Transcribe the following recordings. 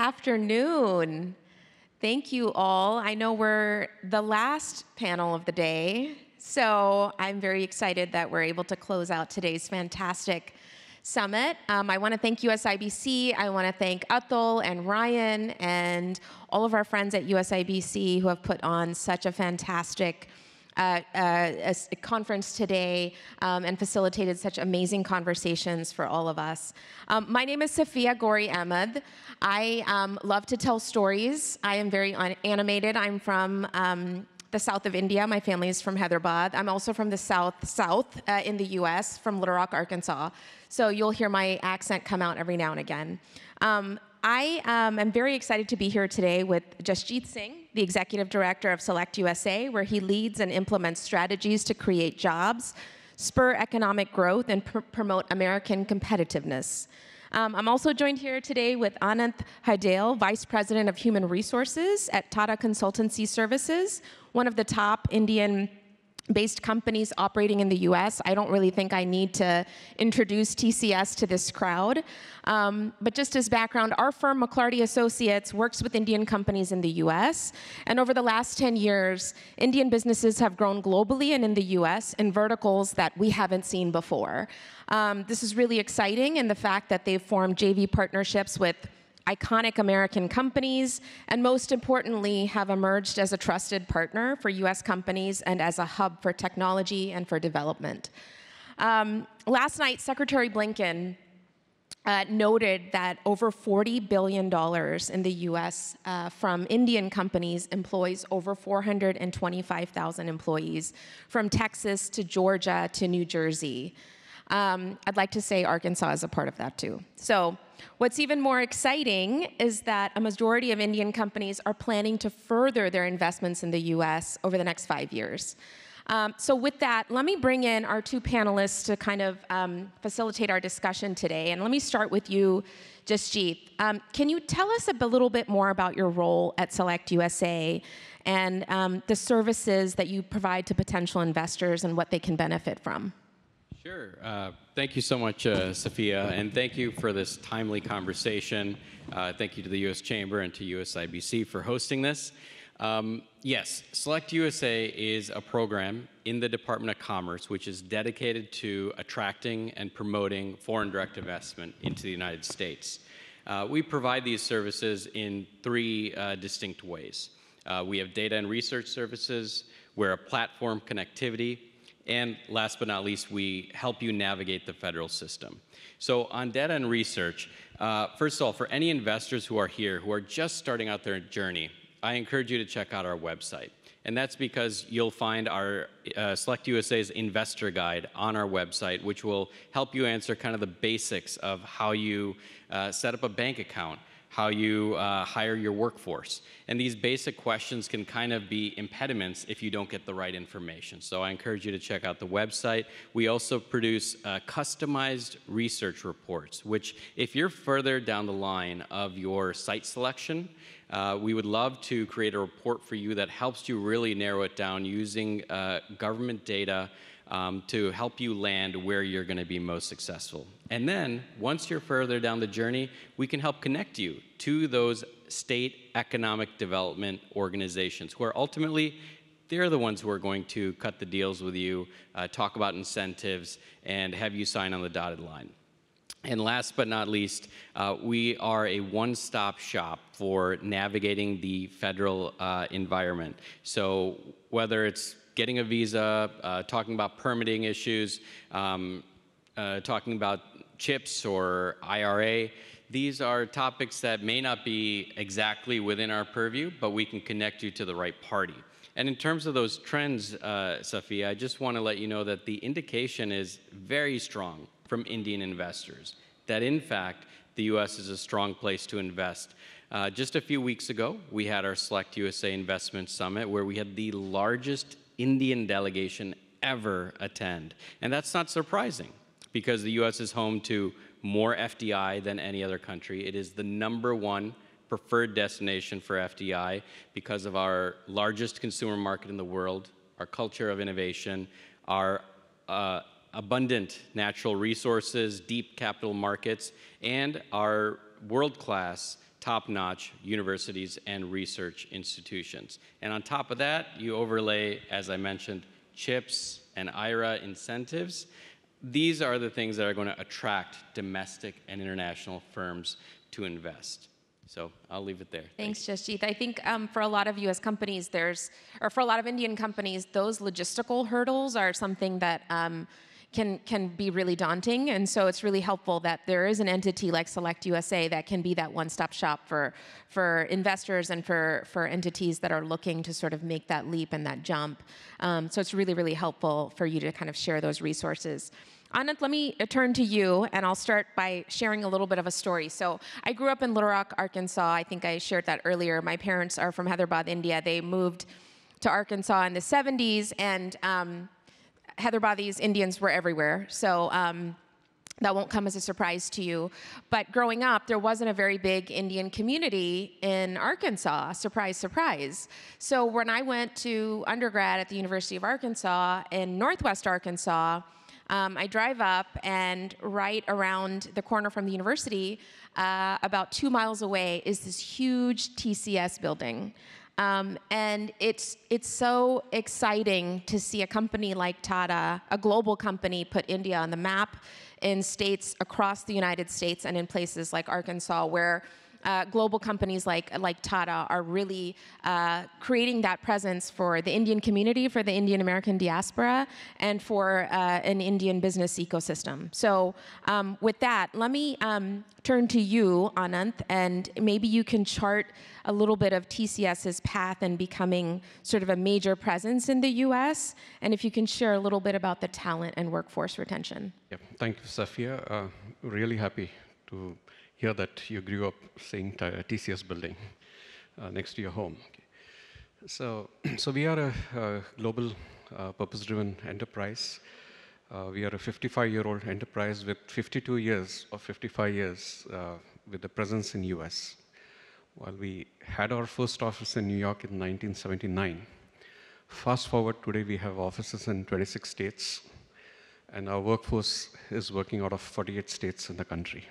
afternoon. Thank you all. I know we're the last panel of the day, so I'm very excited that we're able to close out today's fantastic summit. I want to thank USIBC. I want to thank Atul and Ryan and all of our friends at USIBC who have put on such a fantastic a conference today and facilitated such amazing conversations for all of us. My name is Safiya Gori Ahmed. I love to tell stories. I am very animated. I'm from the south of India. My family is from Hyderabad. I'm also from the south in the US, from Little Rock, Arkansas. So you'll hear my accent come out every now and again. I am very excited to be here today with Jasjit Singh, the Executive Director of Select USA, where he leads and implements strategies to create jobs, spur economic growth, and promote American competitiveness. I'm also joined here today with Ananth Haidale, Vice President of Human Resources at Tata Consultancy Services, one of the top Indian-based companies operating in the US. I don't really think I need to introduce TCS to this crowd. But just as background, our firm, McLarty Associates, works with Indian companies in the US. And over the last 10 years, Indian businesses have grown globally and in the US in verticals that we haven't seen before. This is really exciting in the fact that they've formed JV partnerships with iconic American companies, and most importantly, have emerged as a trusted partner for US companies and as a hub for technology and for development. Last night, Secretary Blinken noted that over $40 billion in the US from Indian companies employs over 425,000 employees, from Texas to Georgia to New Jersey. I'd like to say Arkansas is a part of that too. So what's even more exciting is that a majority of Indian companies are planning to further their investments in the US over the next 5 years. So with that, let me bring in our two panelists to kind of facilitate our discussion today. And let me start with you, Jasjit. Can you tell us a little bit more about your role at Select USA and the services that you provide to potential investors and what they can benefit from? Sure. Thank you so much, Safiya, and thank you for this timely conversation. Thank you to the U.S. Chamber and to USIBC for hosting this. Yes, Select USA is a program in the Department of Commerce which is dedicated to attracting and promoting foreign direct investment into the United States. We provide these services in three distinct ways. We have data and research services, we're a platform connectivity, and last but not least, we help you navigate the federal system. So on data and research, first of all, for any investors who are here who are just starting out their journey, I encourage you to check out our website. And that's because you'll find our Select USA's investor guide on our website, which will help you answer kind of the basics of how you set up a bank account, how you hire your workforce. And these basic questions can kind of be impediments if you don't get the right information. So I encourage you to check out the website. We also produce customized research reports, which if you're further down the line of your site selection, we would love to create a report for you that helps you really narrow it down using government data to help you land where you're going to be most successful. And then, once you're further down the journey, we can help connect you to those state economic development organizations who are ultimately, they're the ones who are going to cut the deals with you, talk about incentives, and have you sign on the dotted line. And last but not least, we are a one-stop shop for navigating the federal environment. So whether it's getting a visa, talking about permitting issues, talking about CHIPS or IRA, these are topics that may not be exactly within our purview, but we can connect you to the right party. And in terms of those trends, Safiya, I just want to let you know that the indication is very strong from Indian investors, that in fact, the US is a strong place to invest. Just a few weeks ago, we had our Select USA Investment Summit where we had the largest Indian delegation ever attend. And that's not surprising because the US is home to more FDI than any other country. It is the #1 preferred destination for FDI because of our largest consumer market in the world, our culture of innovation, our abundant natural resources, deep capital markets, and our world-class top-notch universities and research institutions. And on top of that, you overlay, as I mentioned, CHIPS and IRA incentives. These are the things that are going to attract domestic and international firms to invest. So I'll leave it there. Thanks, Jasjit. I think for a lot of U.S. companies, for a lot of Indian companies, those logistical hurdles are something that can be really daunting, and so it's really helpful that there is an entity like Select USA that can be that one-stop shop for investors and for entities that are looking to sort of make that leap and that jump. So it's really, really helpful for you to kind of share those resources. Anant, let me turn to you, and I'll start by sharing a little bit of a story. So I grew up in Little Rock, Arkansas. I think I shared that earlier. My parents are from Hyderabad, India. They moved to Arkansas in the 70s, and Hyderabadis, Indians were everywhere. So that won't come as a surprise to you. But growing up, there wasn't a very big Indian community in Arkansas. Surprise, surprise. So when I went to undergrad at the University of Arkansas in Northwest Arkansas, I drive up, and right around the corner from the university, about 2 miles away, is this huge TCS building. And it's so exciting to see a company like Tata, a global company, put India on the map in states across the United States and in places like Arkansas, where global companies like Tata are really creating that presence for the Indian community, for the Indian American diaspora, and for an Indian business ecosystem. So with that, let me turn to you, Anant, and maybe you can chart a little bit of TCS's path in becoming sort of a major presence in the US, and if you can share a little bit about the talent and workforce retention. Yeah, thank you, Safia. Really happy to hear that you grew up seeing TCS building next to your home. Okay. So we are a global purpose-driven enterprise. We are a 55-year-old enterprise with 52 years or 55 years with a presence in US. While we had our first office in New York in 1979, fast forward today, we have offices in 26 states, and our workforce is working out of 48 states in the country.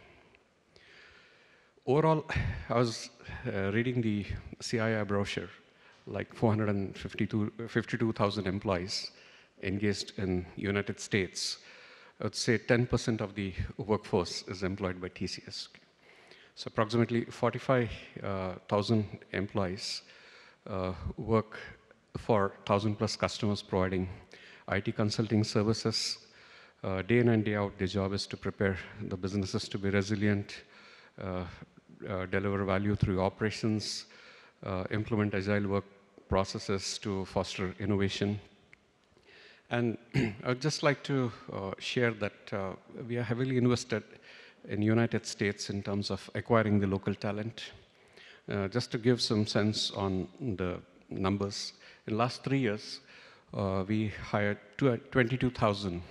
Overall, I was reading the CII brochure, like 452,000 employees engaged in United States. I would say 10% of the workforce is employed by TCS. So approximately 45,000 employees work for 1,000 plus customers providing IT consulting services. Day in and day out, their job is to prepare the businesses to be resilient, deliver value through operations, implement agile work processes to foster innovation. And I'd just like to share that we are heavily invested in United States in terms of acquiring the local talent. Just to give some sense on the numbers, in the last 3 years, we hired 22,000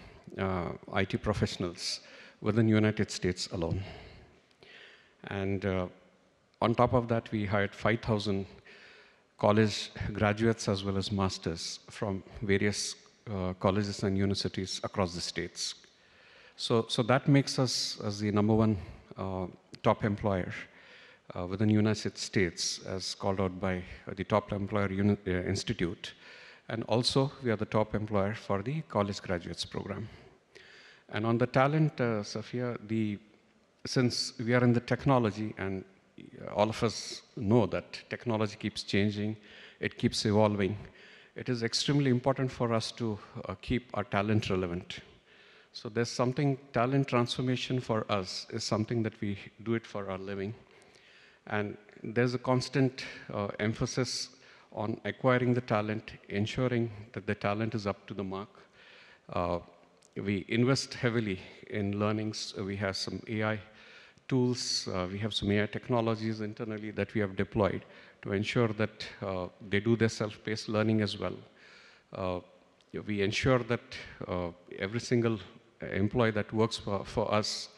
IT professionals within the United States alone. And on top of that, we hired 5,000 college graduates as well as masters from various colleges and universities across the states. So that makes us as the #1 top employer within the United States, as called out by the Top Employer Institute. And also, we are the top employer for the college graduates program. And on the talent, Safia, since we are in the technology, and all of us know that technology keeps changing, it keeps evolving, it is extremely important for us to keep our talent relevant. So there's something, talent transformation for us is something that we do it for our living. And there's a constant emphasis on acquiring the talent, ensuring that the talent is up to the mark. We invest heavily in learnings. We have some AI tools. We have some AI technologies internally that we have deployed to ensure that they do their self-paced learning as well. We ensure that every single employee that works for us,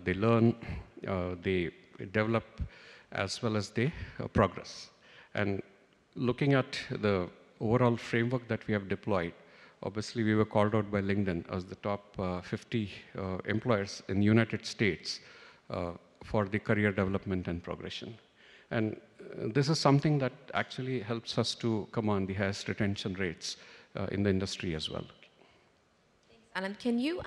they learn, they develop, as well as they progress. And looking at the overall framework that we have deployed, obviously we were called out by LinkedIn as the top 50 employers in the United States for the career development and progression. And this is something that actually helps us to command the highest retention rates in the industry as well. Anand, can you,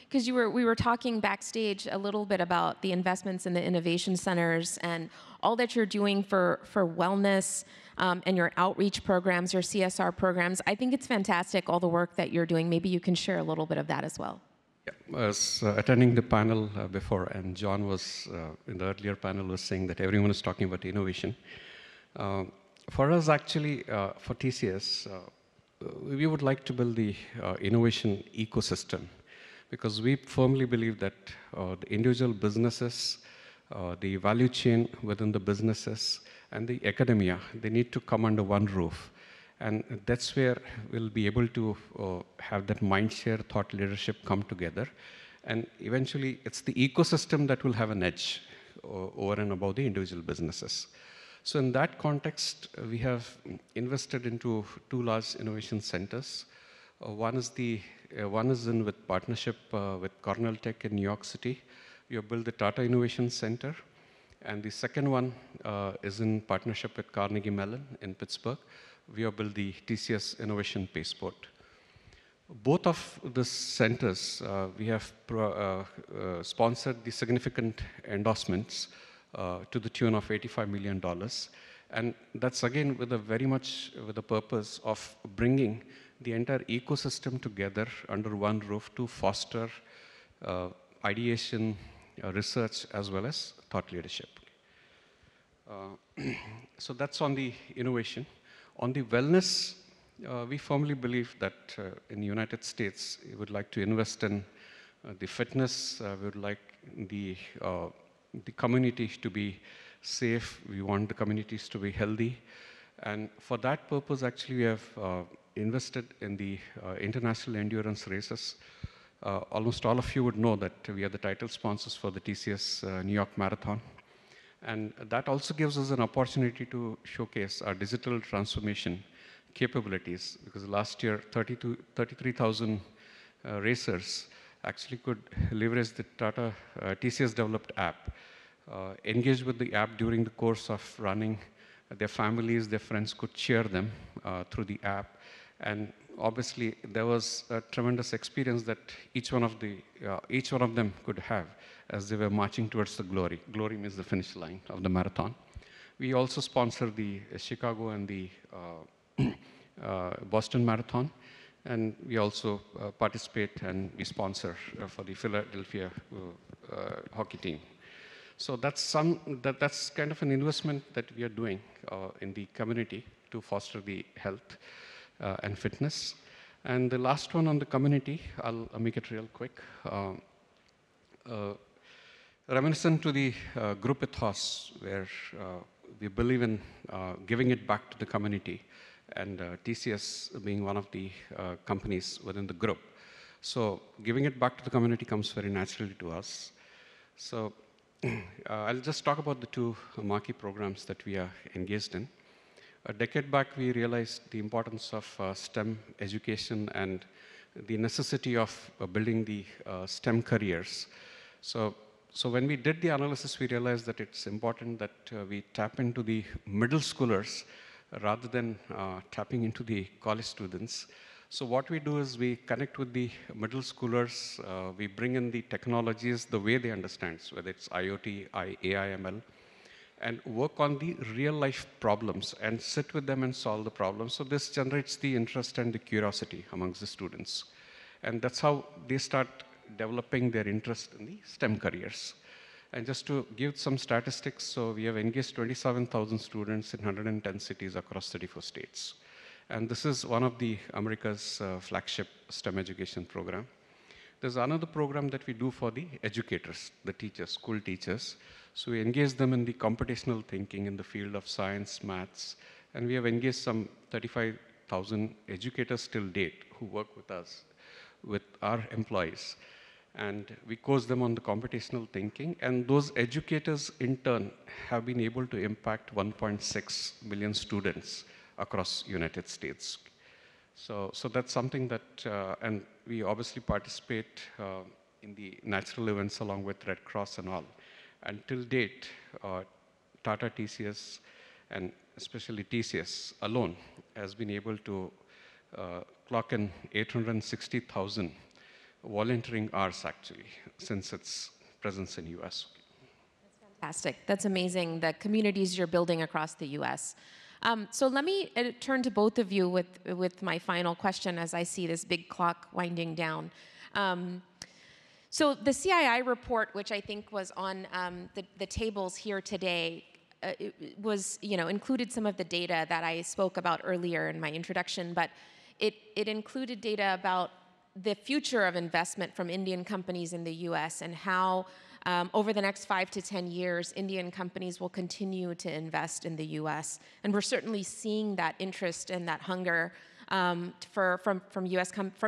because we were talking backstage a little bit about the investments in the innovation centers and all that you're doing for wellness and your outreach programs, your CSR programs. I think it's fantastic, all the work that you're doing. Maybe you can share a little bit of that as well. Yeah, I was attending the panel before, and John was, in the earlier panel, was saying that everyone is talking about innovation. For us, actually, for TCS, we would like to build the innovation ecosystem, because we firmly believe that the individual businesses, the value chain within the businesses, and the academia, they need to come under one roof. And that's where we'll be able to have that mind share, thought leadership come together. And eventually, it's the ecosystem that will have an edge over and above the individual businesses. So in that context, we have invested into 2 large innovation centers. One is in with partnership with Cornell Tech in New York City. We have built the Tata Innovation Center. And the second one is in partnership with Carnegie Mellon in Pittsburgh. We have built the TCS Innovation Passport. Both of the centers, we have sponsored the significant endorsements to the tune of $85 million. And that's again with very much with the purpose of bringing the entire ecosystem together under one roof to foster ideation, research, as well as thought leadership. So that's on the innovation. On the wellness, we firmly believe that in the United States, we would like to invest in the fitness. We would like the community to be safe. We want the communities to be healthy. And for that purpose, actually, we have invested in the international endurance races. Almost all of you would know that we are the title sponsors for the TCS New York Marathon. And that also gives us an opportunity to showcase our digital transformation capabilities, because last year, 33,000 racers actually could leverage the Tata TCS developed app, engage with the app during the course of running. Their families, their friends could cheer them through the app. And obviously, there was a tremendous experience that each one of them could have as they were marching towards the glory. Glory means the finish line of the marathon. We also sponsor the Chicago and the Boston Marathon. And we also participate and we sponsor for the Philadelphia hockey team. So that's kind of an investment that we are doing in the community to foster the health and fitness. And the last one on the community, I'll make it real quick. Reminiscent to the group ethos, where we believe in giving it back to the community, and TCS being one of the companies within the group. So giving it back to the community comes very naturally to us. So I'll just talk about the 2 marquee programs that we are engaged in. A decade back, we realized the importance of STEM education and the necessity of building the STEM careers. So when we did the analysis, we realized that it's important that we tap into the middle schoolers rather than tapping into the college students. So what we do is we connect with the middle schoolers, we bring in the technologies the way they understand, whether it's IoT, AI, ML, and work on the real life problems and sit with them and solve the problems. So this generates the interest and the curiosity amongst the students. And that's how they start developing their interest in the STEM careers. And just to give some statistics, so we have engaged 27,000 students in 110 cities across 34 states. And this is one of the America's flagship STEM education program. There's another program that we do for the educators, the teachers, school teachers. So we engage them in the computational thinking in the field of science, maths, and we have engaged some 35,000 educators till date who work with us, with our employees. And we coach them on the computational thinking, and those educators in turn have been able to impact 1.6 million students across United States. So that's something that, and we obviously participate in the natural events along with Red Cross and all. And till date, Tata TCS, and especially TCS alone, has been able to clock in 860,000 volunteering hours, actually, since its presence in US. Fantastic. That's amazing, the communities you're building across the U.S. So let me turn to both of you with my final question as I see this big clock winding down. So the CII report, which I think was on the tables here today, it was, included some of the data that I spoke about earlier in my introduction, but it included data about the future of investment from Indian companies in the U.S. and how over the next 5 to 10 years, Indian companies will continue to invest in the U.S. And we're certainly seeing that interest and that hunger from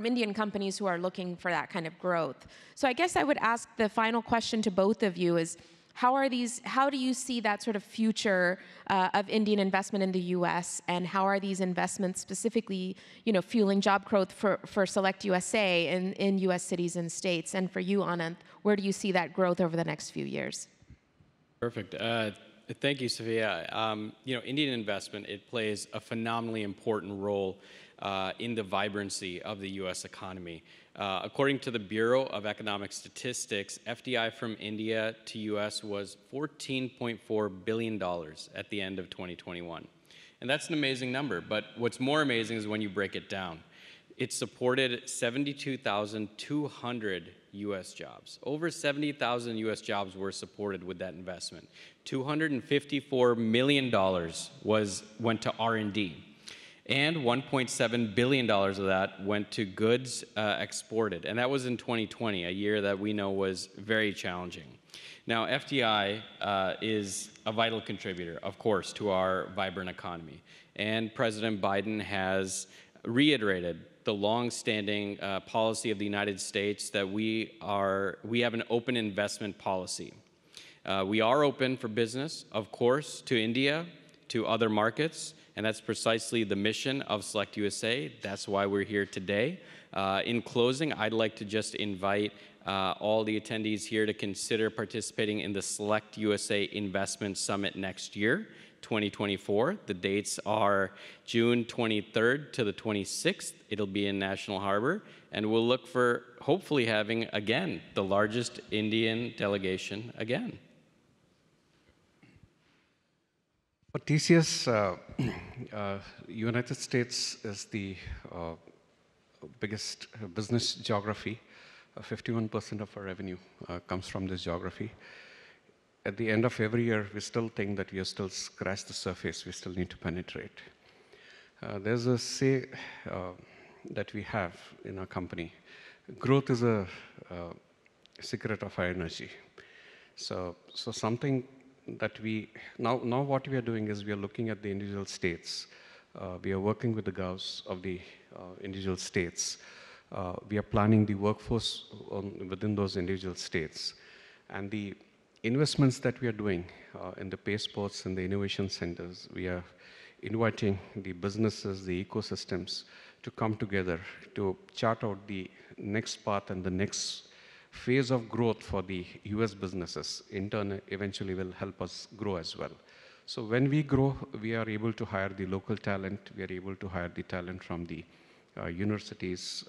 Indian companies who are looking for that kind of growth. So I guess I would ask the final question to both of you is, how do you see that sort of future of Indian investment in the U.S. and how are these investments specifically, fueling job growth for Select USA in U.S. cities and states? And for you, Anand, where do you see that growth over the next few years? Perfect. Thank you, Sophia. Indian investment, it plays a phenomenally important role in the vibrancy of the U.S. economy. According to the Bureau of Economic Statistics, FDI from India to U.S. was $14.4 billion at the end of 2021. And that's an amazing number, but what's more amazing is when you break it down. It supported 72,200 U.S. jobs. Over 70,000 U.S. jobs were supported with that investment. $254 million went to R&D. And $1.7 billion of that went to goods exported. And that was in 2020, a year that we know was very challenging. Now, FDI is a vital contributor, of course, to our vibrant economy. And President Biden has reiterated the long-standing policy of the United States that we have an open investment policy. We are open for business, of course, to India, to other markets, and that's precisely the mission of Select USA. That's why we're here today. In closing, I'd like to just invite all the attendees here to consider participating in the Select USA Investment Summit next year, 2024. The dates are June 23rd to the 26th. It'll be in National Harbor, and we'll look for hopefully having, again, the largest Indian delegation again. For TCS, United States is the biggest business geography. 51% of our revenue comes from this geography. At the end of every year, we still think that we have still scratched the surface. We still need to penetrate. There's a say that we have in our company. Growth is a secret of our energy. So something that now what we are doing is we are looking at the individual states. We are working with the govs of the individual states. We are planning the workforce within those individual states. And the investments that we are doing in the PACE ports and the innovation centers, we are inviting the businesses, the ecosystems to come together to chart out the next path and the next phase of growth for the US businesses. In turn, eventually will help us grow as well. So when we grow, we are able to hire the local talent. We are able to hire the talent from the universities,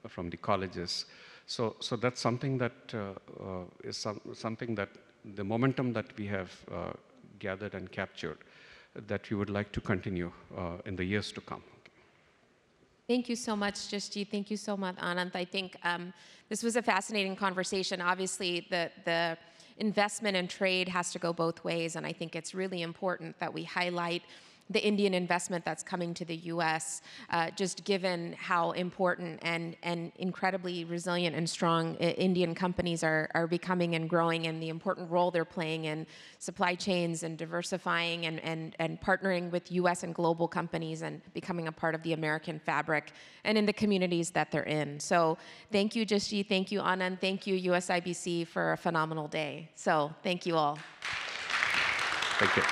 from the colleges. So that's something that is something that the momentum that we have gathered and captured that we would like to continue in the years to come. Thank you so much, Jasjit. Thank you so much, Anand. I think this was a fascinating conversation. Obviously, the investment and trade has to go both ways, and I think it's really important that we highlight the Indian investment that's coming to the U.S., just given how important and incredibly resilient and strong Indian companies are becoming and growing, and the important role they're playing in supply chains and diversifying and partnering with U.S. and global companies and becoming a part of the American fabric and in the communities that they're in. So thank you, Jasjit. Thank you, Anand. Thank you, USIBC, for a phenomenal day. So thank you all. Thank you.